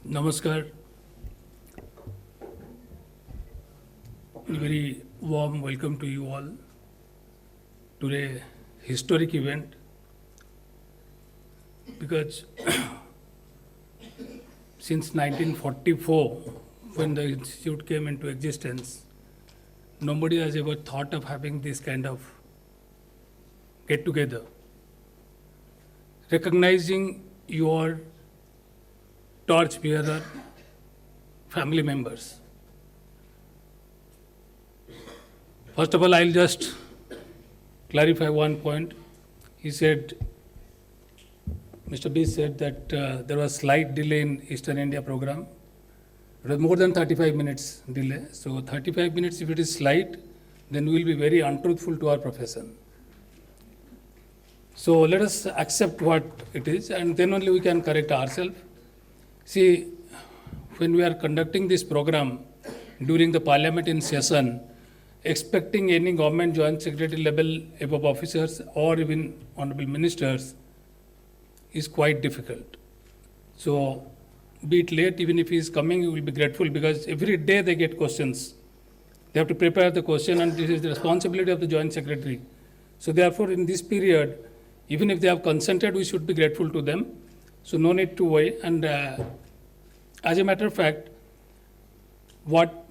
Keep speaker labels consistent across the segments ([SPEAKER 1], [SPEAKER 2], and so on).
[SPEAKER 1] Namaskar. A very warm welcome to you all to a historic event because since 1944, when the institute came into existence, nobody has ever thought of having this kind of get together, recognizing your torch bearer family members. First of all, I'll just clarify one point. He said, Mr. B said that there was slight delay in Eastern India program. It was more than 35 minutes delay. So 35 minutes, if it is slight, then we will be very untruthful to our profession. So let us accept what it is, and then only we can correct ourselves. See, when we are conducting this program during the parliament in session, expecting any government joint secretary level above officers or even honorable ministers is quite difficult. So be it late, even if he is coming, you will be grateful because every day they get questions. They have to prepare the question, and this is the responsibility of the joint secretary. So therefore, in this period, even if they have consented, we should be grateful to them. So no need to worry. And as a matter of fact, what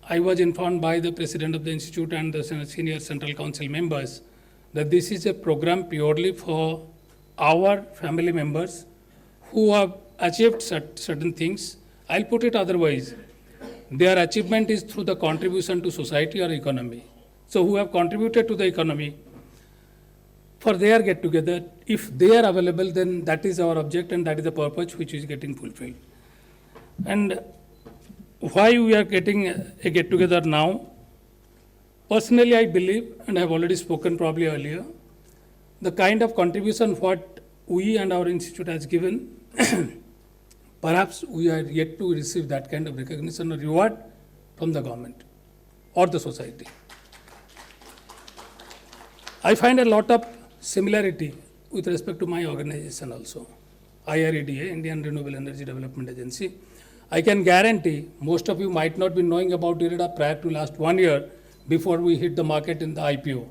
[SPEAKER 1] I was informed by the president of the institute and the senior central council members that this is a program purely for our family members who have achieved certain things. I'll put it otherwise. Their achievement is through the contribution to society or economy. So who have contributed to the economy for their get together. If they are available, then that is our object and that is the purpose which is getting fulfilled. And why we are getting a get together now? Personally, I believe, and I have already spoken probably earlier, the kind of contribution what we and our institute has given, perhaps we are yet to receive that kind of recognition or reward from the government or the society. I find a lot of similarity with respect to my organization also, IREDA, Indian Renewable Energy Development Agency. I can guarantee most of you might not be knowing about IREDA prior to last 1 year before we hit the market in the IPO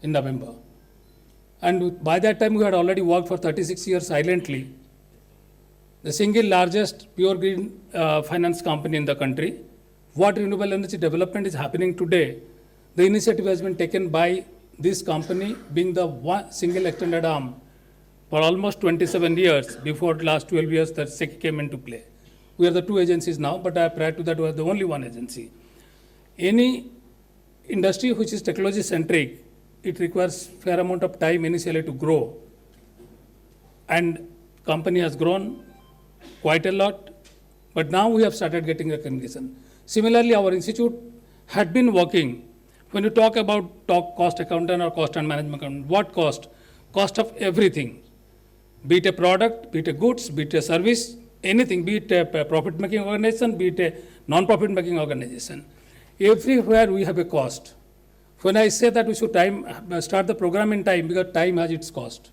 [SPEAKER 1] in November. And by that time, we had already worked for 36 years silently. The single largest pure green finance company in the country. What renewable energy development is happening today, the initiative has been taken by this company being the one single extended arm for almost 27 years. Before last 12 years, that SECI came into play. We are the two agencies now, but prior to that, we were the only one agency. Any industry which is technology centric, it requires fair amount of time initially to grow. And company has grown quite a lot, but now we have started getting recognition. Similarly, our institute had been working. When you talk about cost accountant or cost and management accountant, what cost? Cost of everything. Be it a product, be it a goods, be it a service, anything, be it a profit-making organization, be it a non-profit-making organization. Everywhere we have a cost. When I say that we should start the program in time, because time has its cost.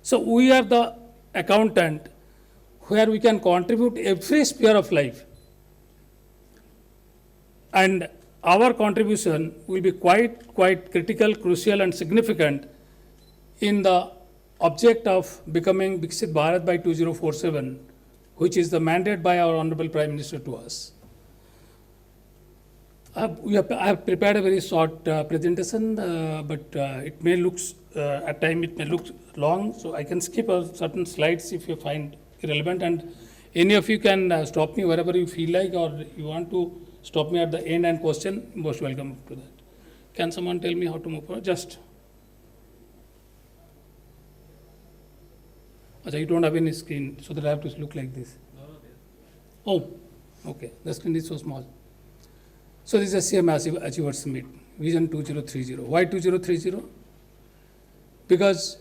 [SPEAKER 1] So we are the accountant where we can contribute every sphere of life. And our contribution will be quite critical, crucial and significant in the object of becoming Viksit Bharat by 2047, which is the mandate by our Honorable Prime Minister to us. I have prepared a very short presentation, but it may look, at times it may look long, so I can skip certain slides if you find irrelevant, and any of you can stop me wherever you feel like, or you want to stop me at the end and question, most welcome to that. Can someone tell me how to move forward? Just. Achha, you don't have any screen, so that I have to look like this. Oh, okay, the screen is so small. So this is a CMA Achievers Summit, Vision 2030. Why 2030? Because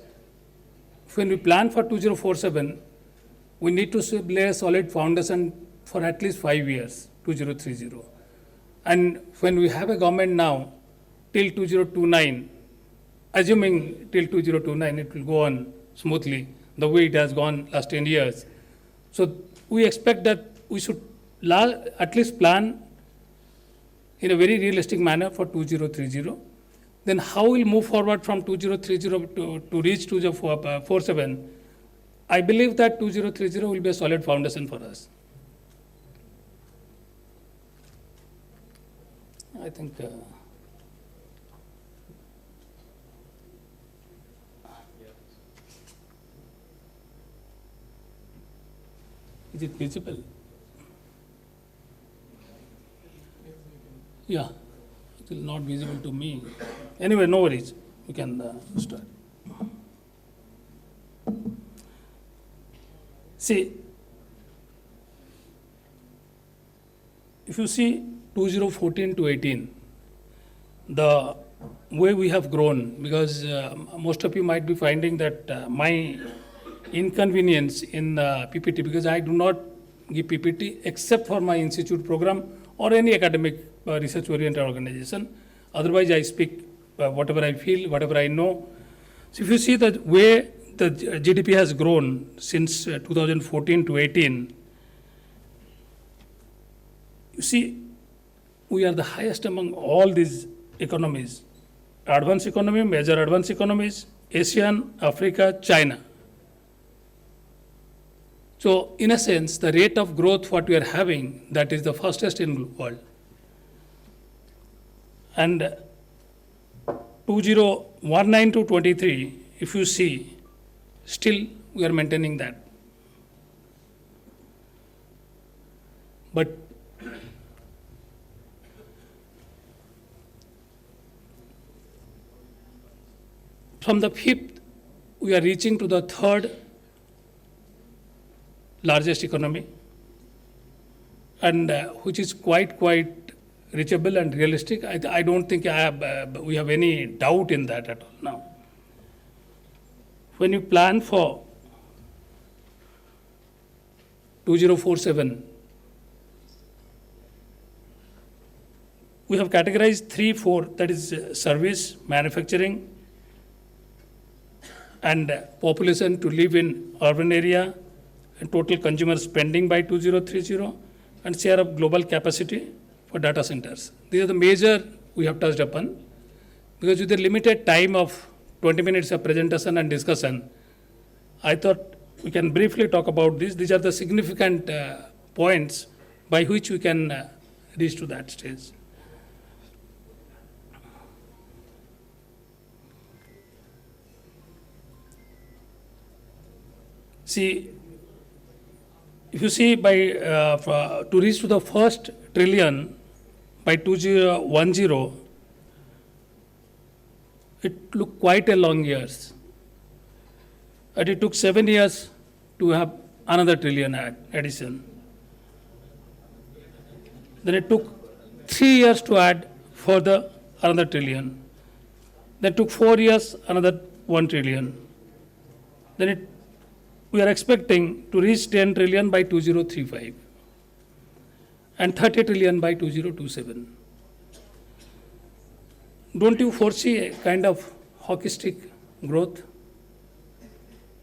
[SPEAKER 1] when we plan for 2047, we need to lay a solid foundation for at least 5 years, 2030. And when we have a government now, till 2029, assuming till 2029 it will go on smoothly, the way it has gone last 10 years. So we expect that we should at least plan in a very realistic manner for 2030. Then how we'll move forward from 2030 to reach 2047? I believe that 2030 will be a solid foundation for us. I think is it visible? Yeah, it is not visible to me. Anyway, no worries. We can start. See, if you see 2014 to 18, the way we have grown, because most of you might be finding that my inconvenience in PPT, because I do not give PPT except for my institute program or any academic research oriented organization. Otherwise, I speak whatever I feel, whatever I know. So if you see the way the GDP has grown since 2014 to 18, you see, we are the highest among all these economies. Advanced economy, major advanced economies, Asian, Africa, China. So in a sense, the rate of growth what we are having, that is the fastest in the world. And 2019 to 23, if you see, still we are maintaining that. But from the fifth, we are reaching to the third largest economy, and which is quite reachable and realistic. I don't think we have any doubt in that at all now. When you plan for 2047, we have categorized 3-4, that is service, manufacturing, and population to live in urban area, and total consumer spending by 2030, and share of global capacity for data centers. These are the major we have touched upon. Because with the limited time of 20 minutes of presentation and discussion, I thought we can briefly talk about this. These are the significant points by which we can reach to that stage. See, if you see to reach to the first trillion by 2010, it took quite a long years. And it took 7 years to have another trillion addition. Then it took 3 years to add further another trillion. Then it took 4 years, another 1 trillion. Then we are expecting to reach 10 trillion by 2035 and 30 trillion by 2027. Don't you foresee a kind of hockey stick growth?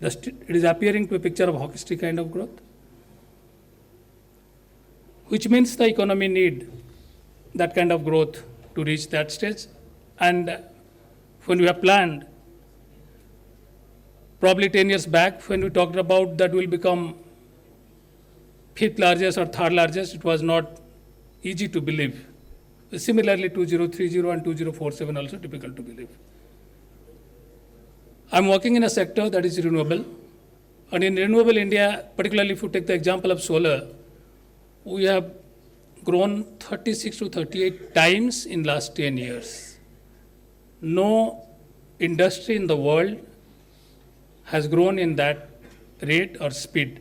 [SPEAKER 1] It is appearing to a picture of hockey stick kind of growth, which means the economy need that kind of growth to reach that stage. And when we have planned, probably 10 years back, when we talked about that will become fifth largest or third largest, it was not easy to believe. Similarly, 2030 and 2047 also difficult to believe. I'm working in a sector that is renewable. And in renewable India, particularly if you take the example of solar, we have grown 36 to 38 times in last 10 years. No industry in the world has grown in that rate or speed,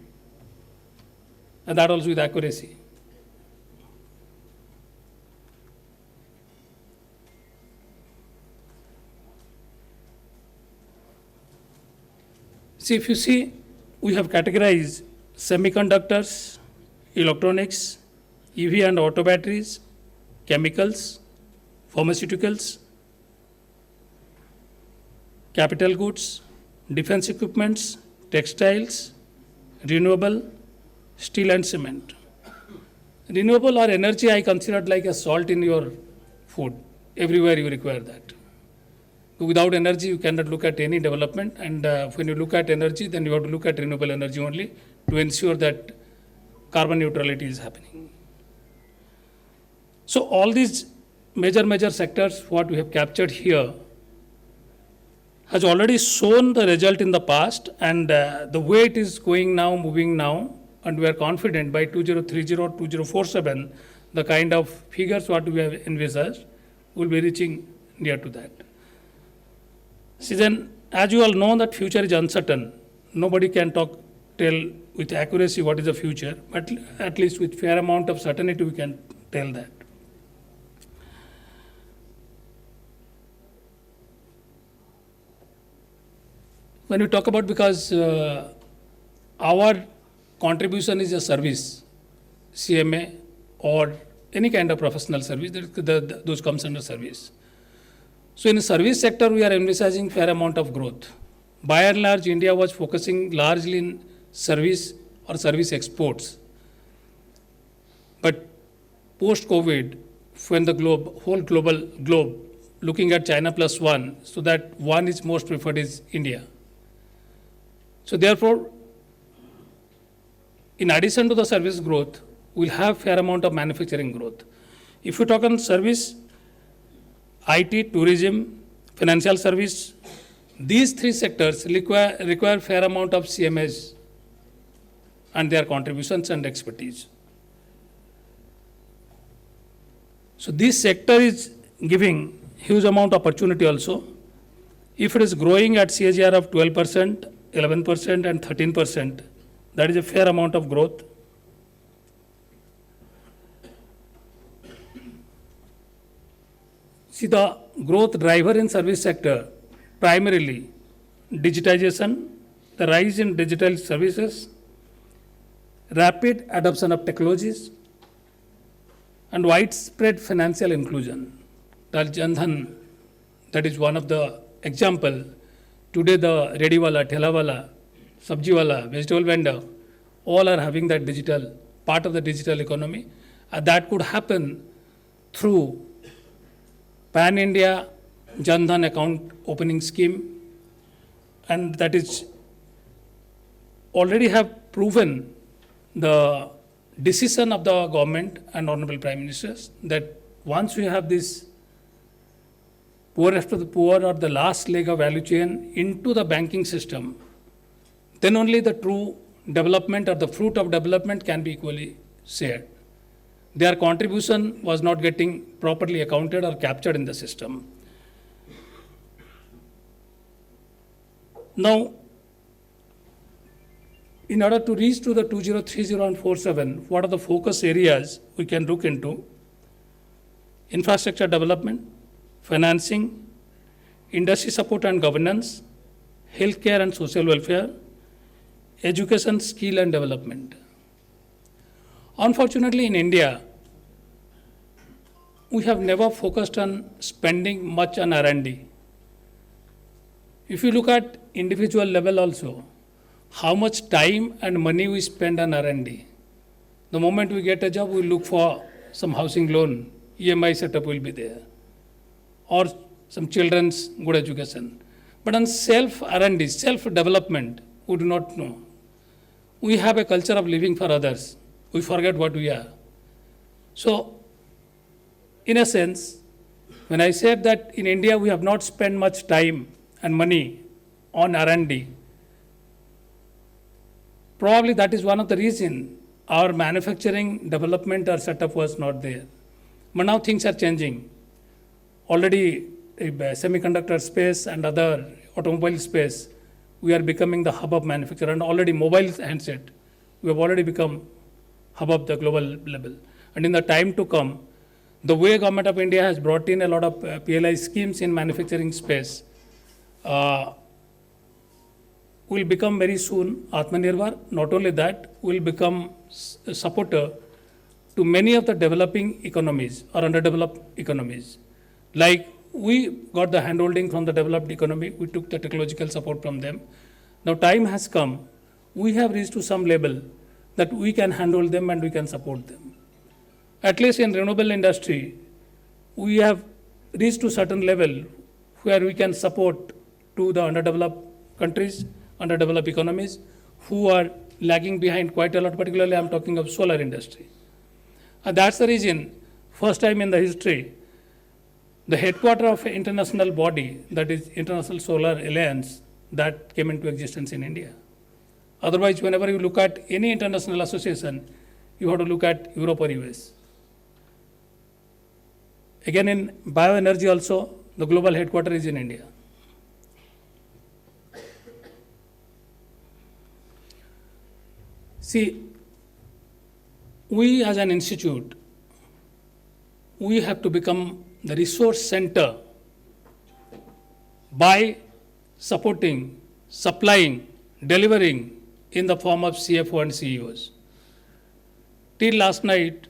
[SPEAKER 1] and that also with accuracy. See, if you see, we have categorized semiconductors, electronics, EV and auto batteries, chemicals, pharmaceuticals, capital goods, defense equipments, textiles, renewable, steel and cement. Renewable or energy I considered like a salt in your food. Everywhere you require that. Without energy, you cannot look at any development. And when you look at energy, then you have to look at renewable energy only to ensure that carbon neutrality is happening. So all these major sectors, what we have captured here, has already shown the result in the past, and the way it is going now, moving now, and we are confident by 2030 or 2047, the kind of figures what we have envisaged will be reaching near to that. See, then, as you all know, that future is uncertain. Nobody can tell with accuracy what is the future, but at least with fair amount of certainty we can tell that. When we talk about, because our contribution is a service, CMA or any kind of professional service, those comes under service. So in the service sector, we are envisaging fair amount of growth. By and large, India was focusing largely in service or service exports. But post-COVID, when the whole global globe, looking at China plus one, so that one is most preferred is India. So therefore, in addition to the service growth, we'll have fair amount of manufacturing growth. If you talk on service, IT, tourism, financial service, these three sectors require fair amount of CMAs and their contributions and expertise. So this sector is giving huge amount of opportunity also. If it is growing at CAGR of 12%, 11% and 13%, that is a fair amount of growth. See, the growth driver in service sector, primarily digitization, the rise in digital services, rapid adoption of technologies, and widespread financial inclusion. That Jan Dhan, that is one of the example. Today the ready wala, thela wala, sabji wala, vegetable vendor, all are having that digital, part of the digital economy. That could happen through Pan-India Jan Dhan account opening scheme, and that is already have proven the decision of the government and Honorable Prime Ministers that once we have this poorest of the poor or the last leg of value chain into the banking system, then only the true development or the fruit of development can be equally shared. Their contribution was not getting properly accounted or captured in the system. Now, in order to reach to the 2030 and 47, what are the focus areas we can look into? Infrastructure development, financing, industry support and governance, healthcare and social welfare, education, skill and development. Unfortunately, in India, we have never focused on spending much on R&D. If you look at individual level also, how much time and money we spend on R&D. The moment we get a job, we look for some housing loan, EMI setup will be there, or some children's good education. But on self R&D, self-development, we do not know. We have a culture of living for others. We forget what we are. So, in a sense, when I said that in India we have not spent much time and money on R&D, probably that is one of the reasons our manufacturing development or setup was not there. But now things are changing. Already semiconductor space and other automobile space, we are becoming the hub of manufacture, and already mobile handset, we have already become hub of the global level. And in the time to come, the way Government of India has brought in a lot of PLI schemes in manufacturing space, will become very soon Atmanirbhar. Not only that, will become a supporter to many of the developing economies or underdeveloped economies. Like we got the handholding from the developed economy, we took the technological support from them. Now time has come, we have reached to some level that we can handle them and we can support them. At least in renewable industry, we have reached to certain level where we can support to the underdeveloped countries, underdeveloped economies who are lagging behind quite a lot, particularly I'm talking of solar industry. And that's the reason, first time in the history, the headquarter of an international body, that is International Solar Alliance, that came into existence in India. Otherwise, whenever you look at any international association, you have to look at Europe or US. Again, in bioenergy also, the global headquarter is in India. See, we as an institute, we have to become the resource center by supporting, supplying, delivering in the form of CFO and CEOs. Till last night,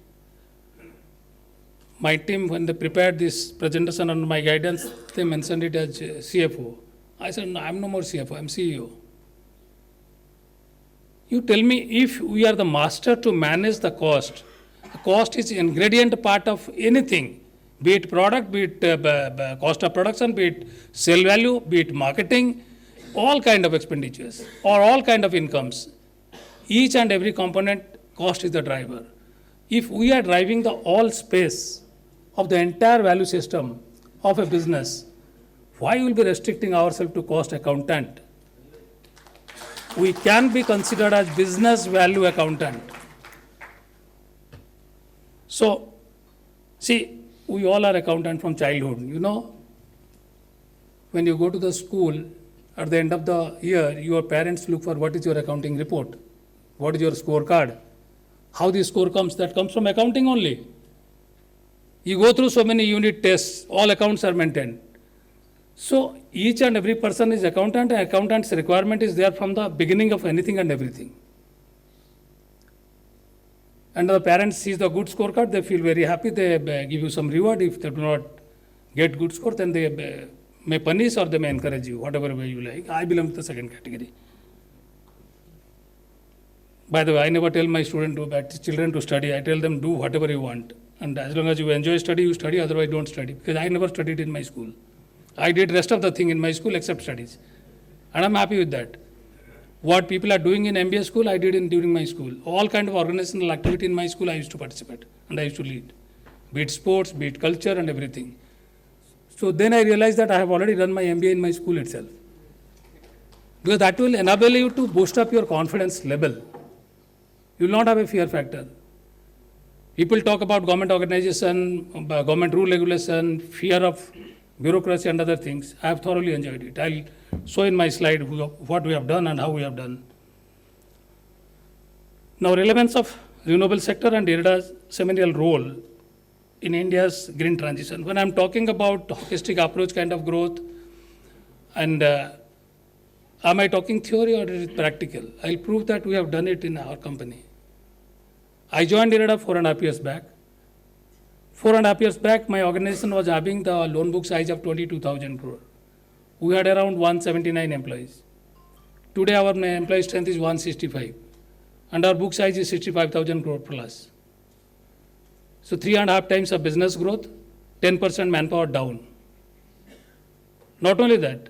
[SPEAKER 1] my team, when they prepared this presentation under my guidance, they mentioned it as CFO. I said, no, I'm no more CFO, I'm CEO. You tell me, if we are the master to manage the cost is ingredient part of anything, be it product, be it cost of production, be it sale value, be it marketing, all kind of expenditures or all kind of incomes. Each and every component, cost is the driver. If we are driving the all space of the entire value system of a business, why will be restricting ourselves to cost accountant? We can be considered as business value accountant. So, see, we all are accountant from childhood. You know, when you go to the school, at the end of the year, your parents look for what is your accounting report, what is your scorecard, how the score comes, that comes from accounting only. You go through so many unit tests, all accounts are maintained. So each and every person is accountant, and accountant's requirement is there from the beginning of anything and everything. And the parents see the good scorecard, they feel very happy, they give you some reward. If they do not get good score, then they may punish or they may encourage you, whatever way you like. I belong to the second category. By the way, I never tell my children to study. I tell them, do whatever you want. And as long as you enjoy study, you study, otherwise don't study. Because I never studied in my school. I did rest of the thing in my school except studies. And I'm happy with that. What people are doing in MBA school, I did during my school. All kind of organizational activity in my school, I used to participate and I used to lead. Be it sports, be it culture and everything. So then I realized that I have already done my MBA in my school itself. Because that will enable you to boost up your confidence level. You will not have a fear factor. People talk about government organization, government rule regulation, fear of bureaucracy and other things. I have thoroughly enjoyed it. I'll show in my slide what we have done and how we have done. Now, relevance of renewable sector and IREDA's seminal role in India's green transition. When I'm talking about holistic approach kind of growth, and am I talking theory or is it practical? I'll prove that we have done it in our company. I joined IREDA 4.5 years back. 4.5 years back, my organization was having the loan book size of 22,000 crore. We had around 179 employees. Today, our employee strength is 165, and our book size is 65,000 crore plus. So 3.5 times of business growth, 10% manpower down. Not only that,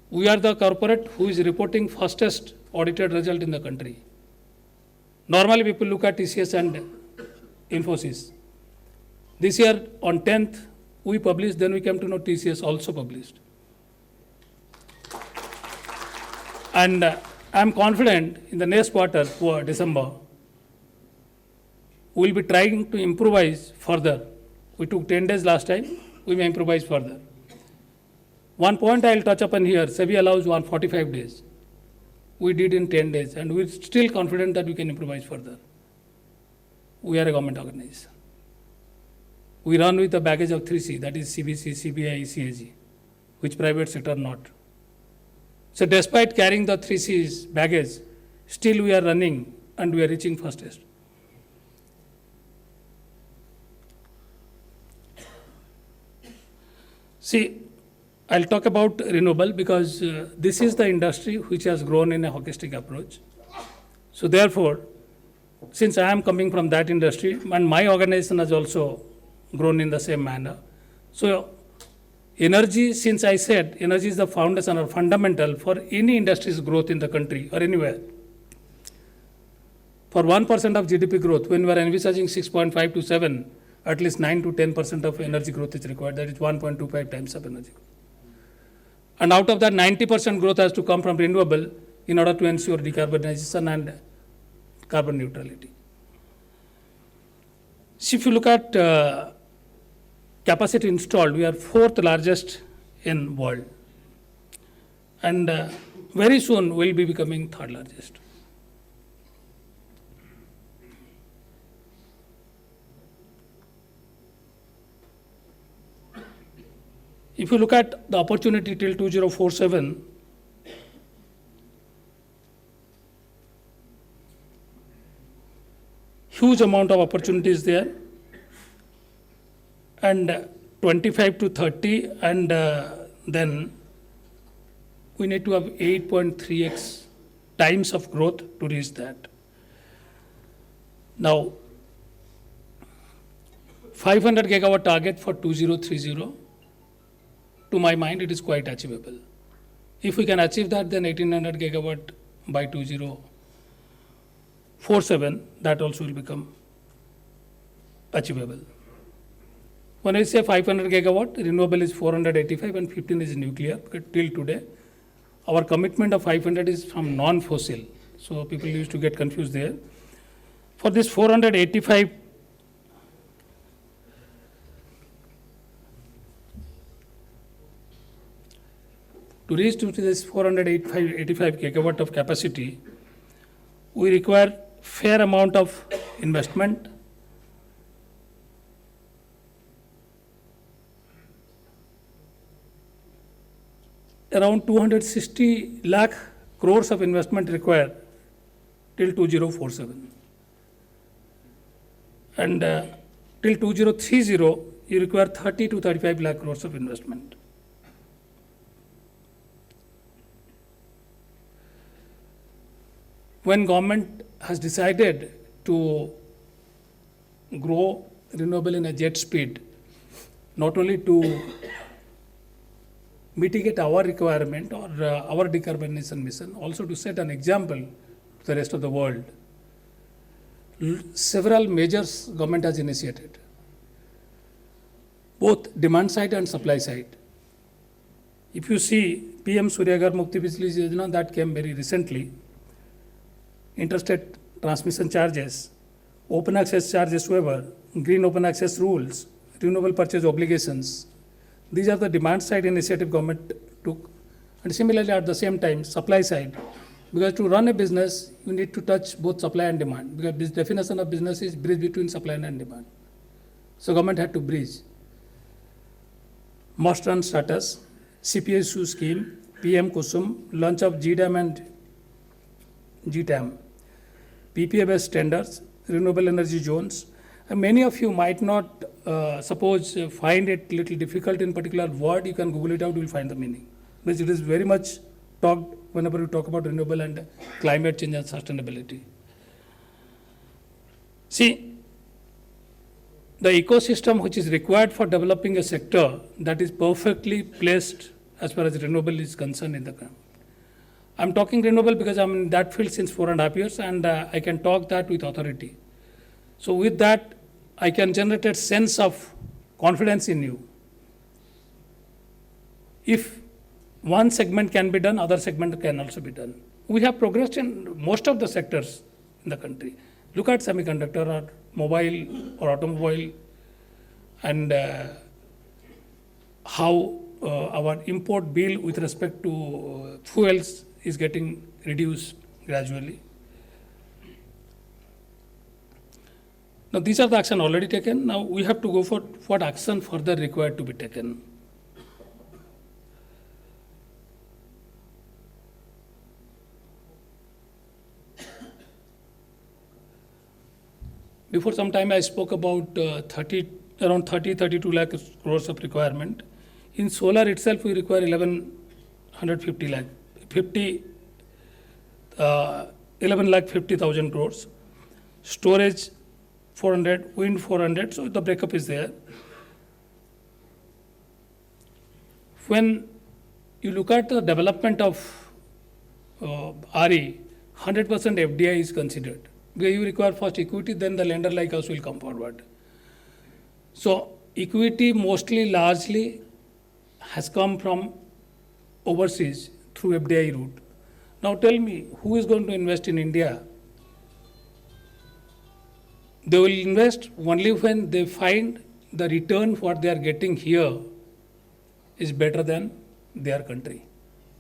[SPEAKER 1] we are the corporate who is reporting fastest audited result in the country. Normally, people look at TCS and Infosys. This year, on 10th, we published, then we came to know TCS also published. And I'm confident in the next quarter, for December, we'll be trying to improvise further. We took 10 days last time, we may improvise further. One point I'll touch upon here, SEBI allows 145 days. We did in 10 days, and we're still confident that we can improvise further. We are a government organization. We run with a baggage of 3C, that is CBC, CBI, CAG, which private sector not. So despite carrying the 3C's baggage, still we are running and we are reaching fastest. See, I'll talk about renewable because this is the industry which has grown in a holistic approach. So therefore, since I am coming from that industry, and my organization has also grown in the same manner. So energy, since I said energy is the foundation or fundamental for any industry's growth in the country or anywhere. For 1% of GDP growth, when we are envisaging 6.5 to 7, at least 9 to 10% of energy growth is required. That is 1.25 times of energy growth. And out of that, 90% growth has to come from renewable in order to ensure decarbonization and carbon neutrality. So if you look at capacity installed, we are fourth largest in world. And very soon we'll be becoming third largest. If you look at the opportunity till 2047, huge amount of opportunities there, and 25 to 30, and then we need to have 8.3x times of growth to reach that. Now, 500 gigawatt target for 2030, to my mind, it is quite achievable. If we can achieve that, then 1800 gigawatt by 2047, that also will become achievable. When I say 500 gigawatt, renewable is 485 and 15 is nuclear. Till today, our commitment of 500 is from non-fossil. So people used to get confused there. For this 485, to reach to this 485 gigawatt of capacity, we require fair amount of investment. Around 260 lakh crores of investment required till 2047. And till 2030, you require 30 to 35 lakh crores of investment. When government has decided to grow renewable in a jet speed, not only to mitigate our requirement or our decarbonization mission, also to set an example to the rest of the world, several measures government has initiated, both demand side and supply side. If you see PM Suryaghar Mukti Bijli Yojana, that came very recently, interstate transmission charges, open access charges waiver, green open access rules, renewable purchase obligations. These are the demand side initiative government took. And similarly, at the same time, supply side, because to run a business, you need to touch both supply and demand, because this definition of business is bridge between supply and demand. So government had to bridge. Must run status, CPSU scheme, PM Kusum, launch of GDAM and GTAM, PPA-based tenders, renewable energy zones. And many of you might not find it little difficult in particular word. You can Google it out, you will find the meaning. Because it is very much talked whenever you talk about renewable and climate change and sustainability. See, the ecosystem which is required for developing a sector, that is perfectly placed as far as renewable is concerned in the country. I'm talking renewable because I'm in that field since 4.5 years, and I can talk that with authority. So with that, I can generate a sense of confidence in you. If one segment can be done, other segment can also be done. We have progressed in most of the sectors in the country. Look at semiconductor or mobile or automobile, and how our import bill with respect to fuels is getting reduced gradually. Now these are the action already taken. Now we have to go for what action further required to be taken. Before some time I spoke about around 32 lakh crores of requirement. In solar itself we require 1150 lakh 50,000 crores. storage 400, wind 400, so the breakup is there. When you look at the development of RE, 100% FDI is considered. Because you require first equity, then the lender like us will come forward. So equity mostly, largely has come from overseas through FDI route. Now tell me, who is going to invest in India? They will invest only when they find the return what they are getting here is better than their country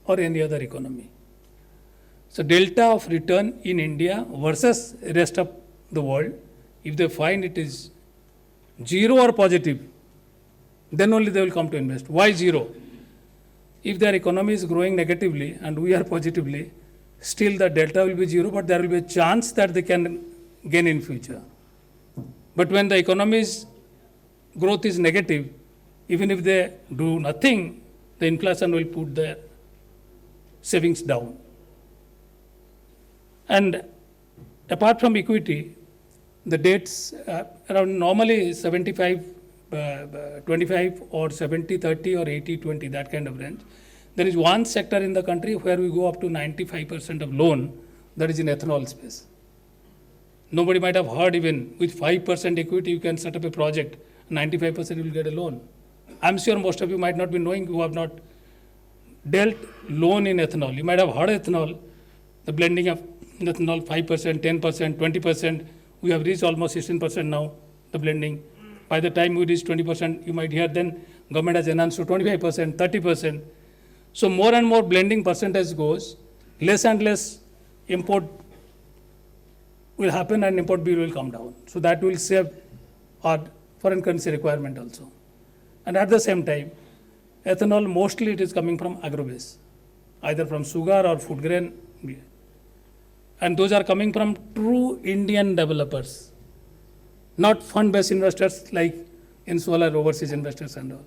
[SPEAKER 1] or any other economy. So delta of return in India versus rest of the world, if they find it is zero or positive, then only they will come to invest. Why zero? If their economy is growing negatively and we are positively, still the delta will be zero, but there will be a chance that they can gain in future. But when the economy's growth is negative, even if they do nothing, the inflation will put their savings down. And apart from equity, the debts around normally 75, 25 or 70, 30 or 80, 20, that kind of range. There is one sector in the country where we go up to 95% of loan, that is in ethanol space. Nobody might have heard even with 5% equity you can set up a project, 95% you will get a loan. I'm sure most of you might not be knowing who have not dealt loan in ethanol. You might have heard ethanol, the blending of ethanol 5%, 10%, 20%. We have reached almost 16% now, the blending. By the time we reach 20%, you might hear then government has enhanced to 25%, 30%. So more and more blending percentage goes, less and less import will happen and import bill will come down. So that will save our foreign currency requirement also. And at the same time, ethanol mostly it is coming from agro-base, either from sugar or food grain. And those are coming from true Indian developers, not fund-based investors like in solar overseas investors and all.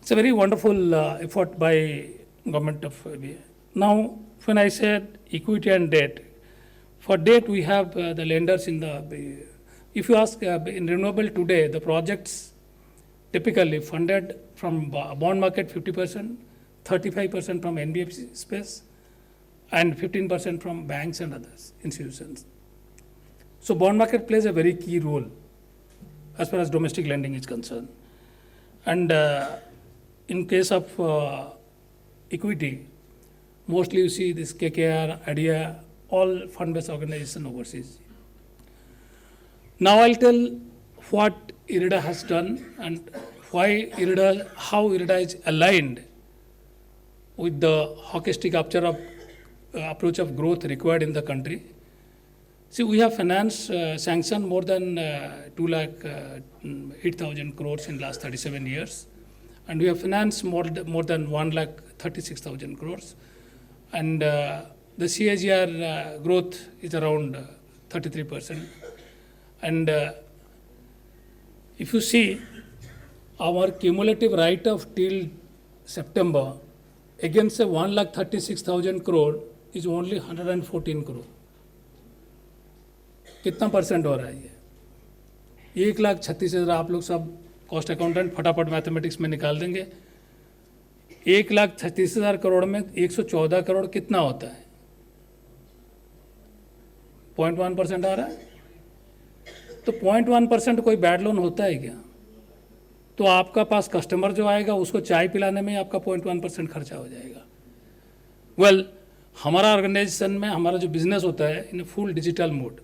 [SPEAKER 1] It's a very wonderful effort by government of India. Now, when I said equity and debt, for debt we have the lenders in the, if you ask in renewable today, the projects typically funded from bond market 50%, 35% from NBFC space, and 15% from banks and others institutions. So bond market plays a very key role as far as domestic lending is concerned. And in case of equity, mostly you see this KKR, IREDA, all fund-based organization overseas. Now I'll tell what IREDA has done and why IREDA, how IREDA is aligned with the hockey stick approach of growth required in the country. See, we have financed, sanctioned more than 2,08,000 crores in last 37 years. And we have financed more than 1,36,000 crores. And the CAGR growth is around 33%. And if you see our cumulative write-off till September against a 1,36,000 crore is only 114 crore. कितना percent हो रहा है ये? 1,36,000 आप लोग सब cost accountant फटाफट mathematics में निकाल देंगे. 1,36,000 करोड़ में 114 करोड़ कितना होता है? 0.1% आ रहा है. तो 0.1% कोई बैड लोन होता है क्या? तो आपका पास कस्टमर जो आएगा उसको चाय पिलाने में आपका 0.1% खर्चा हो जाएगा. वेल, हमारा ऑर्गेनाइजेशन में हमारा जो बिजनेस होता है in full digital mode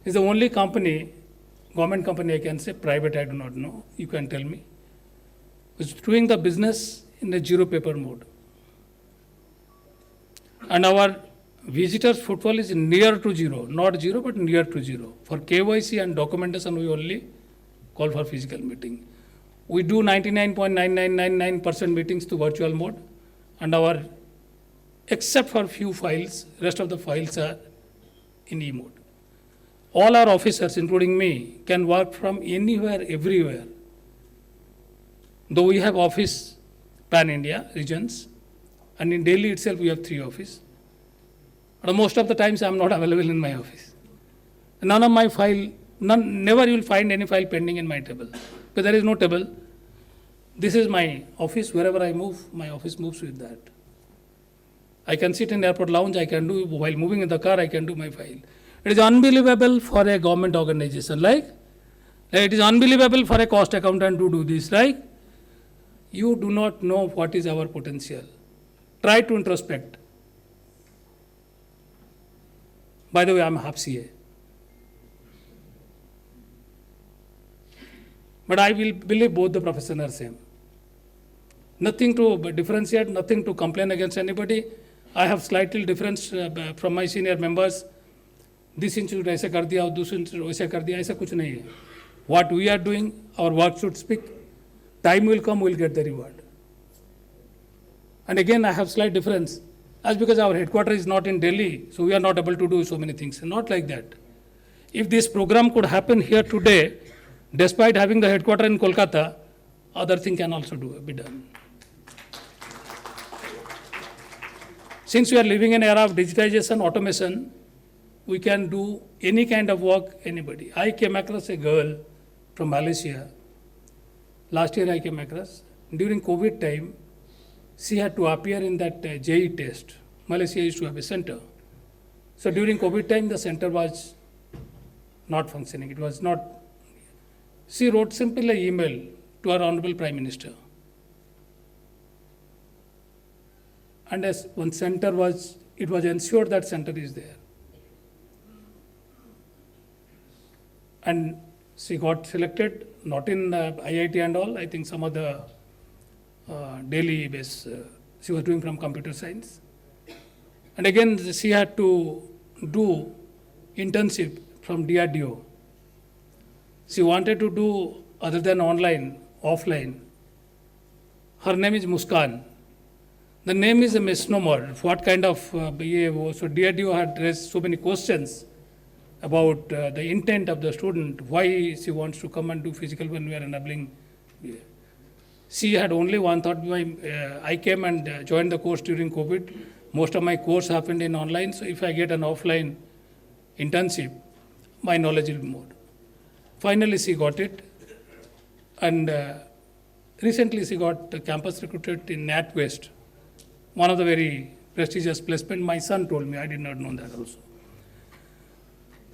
[SPEAKER 1] is the only company, government company I can say, private I do not know, you can tell me, is doing the business in a zero paper mode. And our visitors footfall is near to zero, not zero but near to zero. For KYC and documentation we only call for physical meeting. We do 99.9999% meetings to virtual mode, and our, except for few files, rest of the files are in e-mode. All our officers, including me, can work from anywhere, everywhere. Though we have office pan-India regions, and in Delhi itself we have 3 offices. And most of the times I am not available in my office. None of my file, never you will find any file pending in my table. Because there is no table. This is my office. Wherever I move, my office moves with that. I can sit in airport lounge, I can do, while moving in the car, I can do my file. It is unbelievable for a government organization, like it is unbelievable for a cost accountant to do this, right? You do not know what is our potential. Try to introspect. By the way, I am half CA. But I will believe both the professions are same. Nothing to differentiate, nothing to complain against anybody. I have slightly difference from my senior members. This institute ऐसे कर दिया और दूसरे institute वैसे कर दिया, ऐसा कुछ नहीं है. What we are doing, our work should speak. Time will come, we will get the reward. And again, I have slight difference. As because our headquarters is not in Delhi, so we are not able to do so many things. Not like that. If this program could happen here today, despite having the headquarters in Kolkata, other thing can also be done. Since we are living in an era of digitization, automation, we can do any kind of work, anybody. I came across a girl from Malaysia. Last year I came across. During COVID time, she had to appear in that JE test. Malaysia used to have a center. So during COVID time, the center was not functioning. It was not. She wrote simply an email to our Honorable Prime Minister. And as one center was, it was ensured that center is there. And she got selected, not in IIT and all, I think some of the Delhi base, she was doing from computer science. And again, she had to do internship from DRDO. She wanted to do other than online, offline. Her name is Muskan. The name is a misnomer. What kind of, so DRDO had raised so many questions about the intent of the student, why she wants to come and do physical when we are enabling. She had only one thought. I came and joined the course during COVID. Most of my course happened in online, so if I get an offline internship, my knowledge will be more. Finally, she got it. And recently, she got campus recruited in NatWest, one of the very prestigious placement. My son told me, I did not know that also.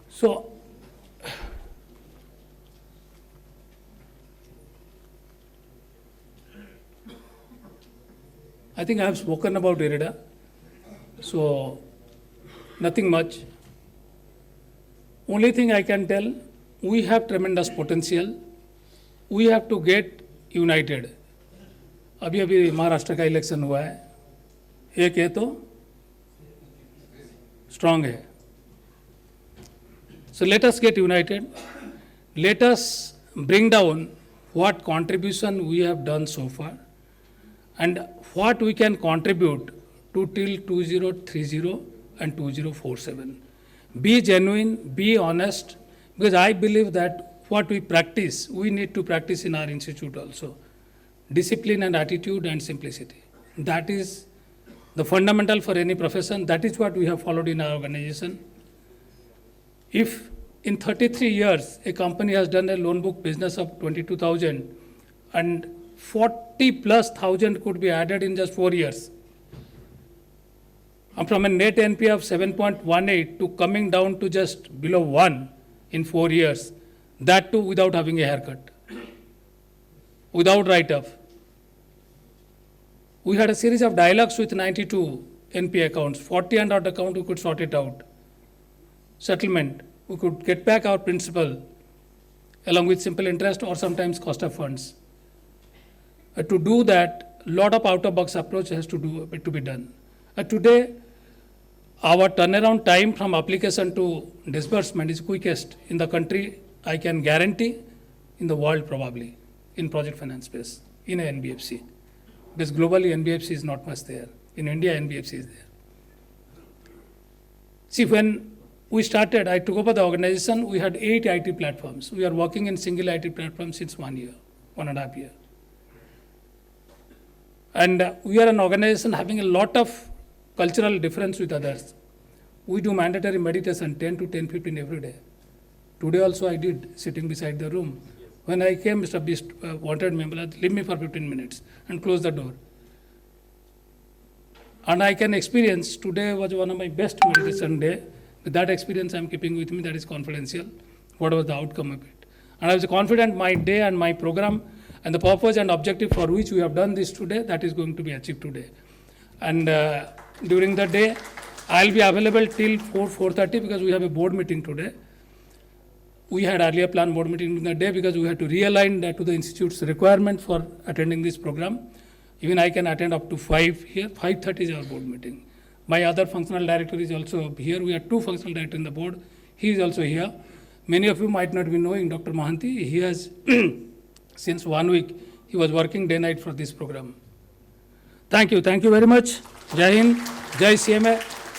[SPEAKER 1] So, I think I have spoken about IREDA, so nothing much. Only thing I can tell, we have tremendous potential. We have to get united. अभी महाराष्ट्र का election हुआ है, एक है तो strong है. So let us get united. Let us bring down what contribution we have done so far and what we can contribute to till 2030 and 2047. Be genuine, be honest, because I believe that what we practice, we need to practice in our institute also. Discipline and attitude and simplicity. That is the fundamental for any profession. That is what we have followed in our organization. If in 33 years, a company has done a loan book business of 22,000 and 40 plus thousand could be added in just 4 years. And from a net NPA of 7.18 to coming down to just below 1 in 4 years, that too without having a haircut, without write-off. We had a series of dialogues with 92 NPA accounts, 40 and odd account we could sort it out. Settlement, we could get back our principal along with simple interest or sometimes cost of funds. To do that, lot of out-of-box approach has to be done. Today, our turnaround time from application to disbursement is quickest in the country, I can guarantee, in the world probably, in project finance space, in a NBFC. Because globally NBFC is not much there. In India, NBFC is there. See, when we started, I took over the organization, we had 8 IT platforms. We are working in single IT platform since 1 year, 1.5 years. And we are an organization having a lot of cultural difference with others. We do mandatory meditation 10 to 10:15 every day. Today also I did, sitting beside the room. When I came, Mr. Beast wanted me, leave me for 15 minutes and close the door. And I can experience, today was one of my best meditation day. That experience I'm keeping with me, that is confidential. What was the outcome of it? And I was confident my day and my program and the purpose and objective for which we have done this today, that is going to be achieved today. And during the day, I'll be available till 4:30 because we have a board meeting today. We had earlier planned board meeting in the day because we had to realign that to the institute's requirement for attending this program. Even I can attend up to 5 here. 5:30 is our board meeting. My other functional director is also here. We have 2 functional directors in the board. He is also here. Many of you might not be knowing Dr. Mahanti. He has, since 1 week, he was working day night for this program. Thank you very much. Jai Hind, Jai CMA.